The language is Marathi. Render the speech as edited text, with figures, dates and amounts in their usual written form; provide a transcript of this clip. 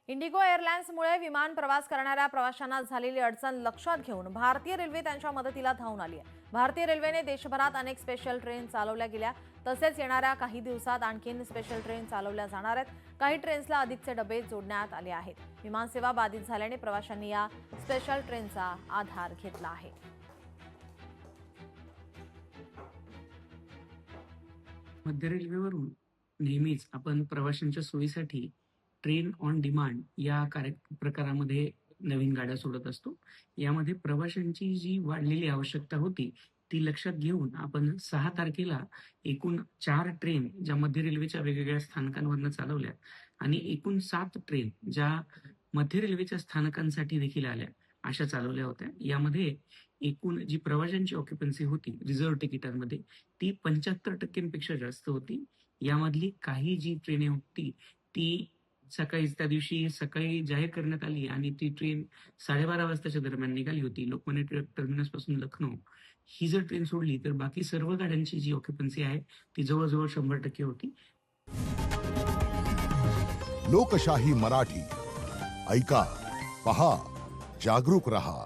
इंडिगो एअरलाइन्समुळे विमान प्रवास करणाऱ्या प्रवाशांना झालेली अडचण लक्षात घेऊन भारतीय रेल्वे त्यांच्या मदतीला धावून आली आहे। भारतीय रेल्वेने देशभरात अनेक स्पेशल ट्रेन चालवल्या गेल्या, तसेच येणाऱ्या काही दिवसात आणखीन स्पेशल ट्रेन चालवल्या जाणार आहेत। काही ट्रेन्सला अधिकचे डबे जोडण्यात आले आहेत। विमानसेवा बाधित झाल्याने प्रवाशांनी या स्पेशल ट्रेनचा आधार घेतला आहे। मध्य रेल्वेवरून नेहमीच आपण प्रवाशांच्या सोयीसाठी ट्रेन ऑन डिमांड या प्रकारामध्ये नवीन गाड्या सोडत असतो। यामध्ये प्रवाशांची जी वाढलेली आवश्यकता होती ती लक्षात घेऊन आपण 6 तारखेला एकूण 4 ट्रेन ज्या मध्य रेल्वेच्या वेगवेगळ्या स्थानकांवरनं चालवल्या आणि एकूण 7 ट्रेन ज्या मध्य रेल्वेच्या स्थानकांसाठी देखील आल्या अशा चालवल्या होत्या। यामध्ये एकूण जी प्रवाशांची ऑक्युपन्सी होती रिझर्व्ह तिकिटांमध्ये ती 75% जास्त होती। यामधली काही जी ट्रेने होती ती त्या दिवशी सकाळी जाहीर करण्यात आली आणि ती ट्रेन 12:30 वाजताच्या दरम्यान निघाली होती। लोकमान्य टिळक टर्मिनस पासून लखनौ ही जर ट्रेन सोडली तर बाकी सर्व गाड्यांची जी ऑक्युपन्सी आहे ती जवळजवळ 100% होती। लोकशाही मराठी ऐका, पहा, जागरूक रहा।